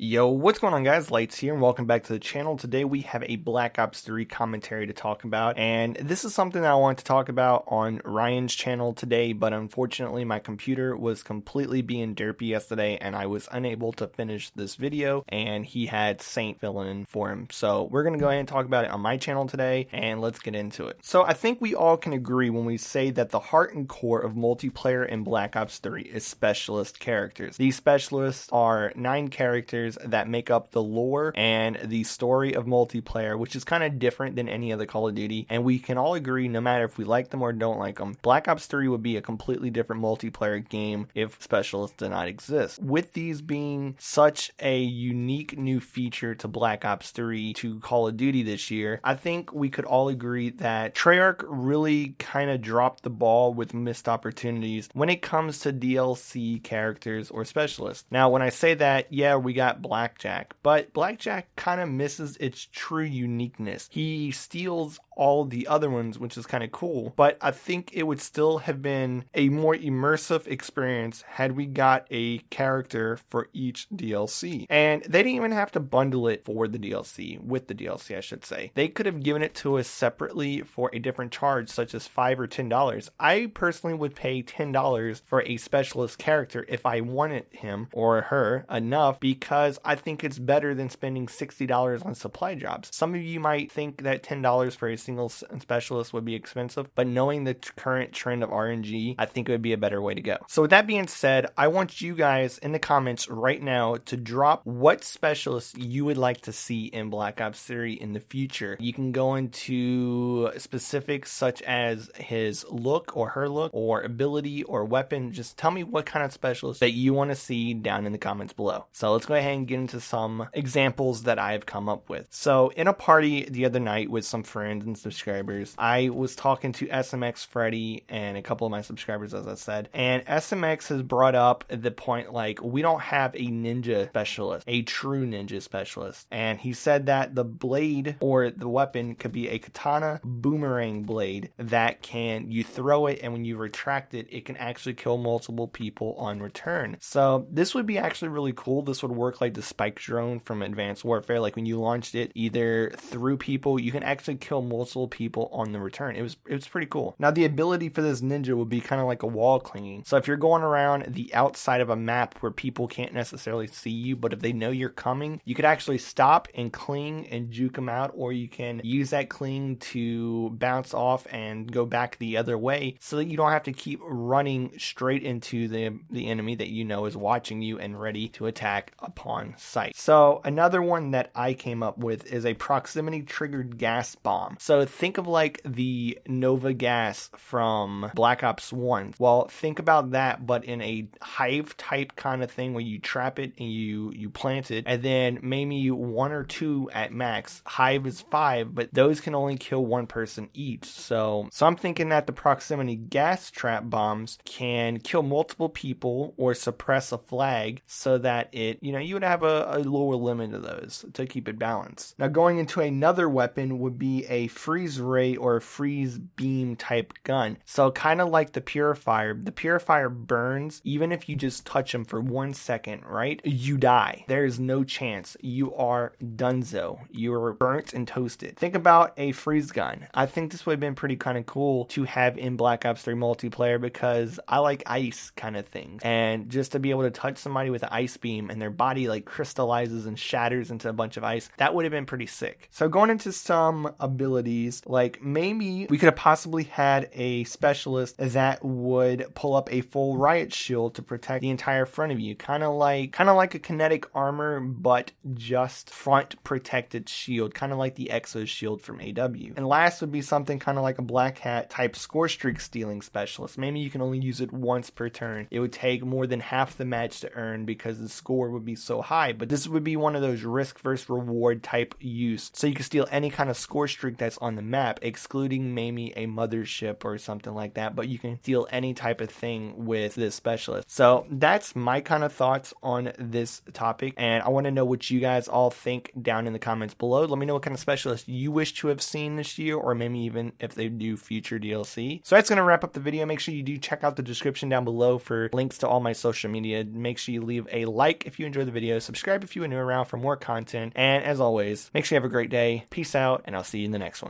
Yo, what's going on guys? Lights here and welcome back to the channel. Today we have a Black Ops 3 commentary to talk about, and this is something that I want to talk about on Ryan's channel today, but unfortunately my computer was completely being derpy yesterday and I was unable to finish this video, and he had Saint fill in for him. So we're going to go ahead and talk about it on my channel today, and let's get into it. So I think we all can agree when we say that the heart and core of multiplayer in Black Ops 3 is specialist characters. These specialists are 9 characters that make up the lore and the story of multiplayer, which is kind of different than any other Call of Duty, and we can all agree, no matter if we like them or don't like them, Black Ops 3 would be a completely different multiplayer game if specialists did not exist. With these being such a unique new feature to Black Ops 3 to Call of Duty this year, I think we could all agree that 3ARC really kind of dropped the ball with missed opportunities when it comes to DLC characters or specialists. Now when I say that, yeah, we got Blackjack, but Blackjack kind of misses its true uniqueness. He steals all the other ones, which is kind of cool, but I think it would still have been a more immersive experience had we got a character for each DLC. And they didn't even have to bundle it for the DLC, with the DLC I should say. They could have given it to us separately for a different charge, such as $5 or $10. I personally would pay $10 for a specialist character if I wanted him or her enough, because I think it's better than spending $60 on supply drops. Some of you might think that $10 for a single specialist would be expensive, but knowing the current trend of RNG, I think it would be a better way to go. So with that being said, I want you guys in the comments right now to drop what specialists you would like to see in Black Ops 3 in the future. You can go into specifics such as his look or her look or ability or weapon. Just tell me what kind of specialist that you want to see down in the comments below. So let's go ahead and get into some examples that I've come up with. So in a party the other night with some friends and subscribers, I was talking to SMX Freddy and a couple of my subscribers, as I said, and SMX has brought up the point like, we don't have a ninja specialist, a true ninja specialist, and he said that the blade or the weapon could be a katana boomerang blade that you throw it, and when you retract it, it can actually kill multiple people on return. So this would be actually really cool. This would work like the spike drone from Advanced Warfare. Like when you launched it either through people, you can actually kill multiple people on the return. It was pretty cool. Now the ability for this ninja would be kind of like a wall clinging. So if you're going around the outside of a map where people can't necessarily see you, but if they know you're coming, you could actually stop and cling and juke them out, or you can use that cling to bounce off and go back the other way so that you don't have to keep running straight into the enemy that you know is watching you and ready to attack upon sight. So another one that I came up with is a proximity triggered gas bomb. So think of like the Nova gas from Black Ops 1. Well, think about that, but in a hive type kind of thing where you trap it and you plant it, and then maybe 1 or 2 at max. Hive is 5, but those can only kill 1 person each. So I'm thinking that the proximity gas trap bombs can kill multiple people or suppress a flag so that you would have a lower limit of those to keep it balanced. Now going into another weapon would be a freeze ray or a freeze beam type gun. So kind of like the purifier. The purifier burns even if you just touch them for 1 second, right? You die. There is no chance. You are donezo. You are burnt and toasted. Think about a freeze gun. I think this would have been pretty kind of cool to have in Black Ops 3 multiplayer, because I like ice kind of things, and just to be able to touch somebody with an ice beam and their body like crystallizes and shatters into a bunch of ice, that would have been pretty sick. So going into some abilities, like maybe we could have possibly had a specialist that would pull up a full riot shield to protect the entire front of you, kind of like a kinetic armor, but just front protected shield, kind of like the Exo shield from AW. And last would be something kind of like a Black Hat type score streak stealing specialist. Maybe you can only use it once per turn. It would take more than half the match to earn because the score would be so high, but this would be one of those risk versus reward type use. So you can steal any kind of score streak that's on the map, excluding maybe a mothership or something like that, but you can steal any type of thing with this specialist. So that's my kind of thoughts on this topic, and I want to know what you guys all think down in the comments below. Let me know what kind of specialist you wish to have seen this year, or maybe even if they do future DLC. So that's going to wrap up the video. Make sure you do check out the description down below for links to all my social media. Make sure you leave a like if you enjoyed the video, subscribe if you are new around for more content, and as always, make sure you have a great day. Peace out, and I'll see you in the next one.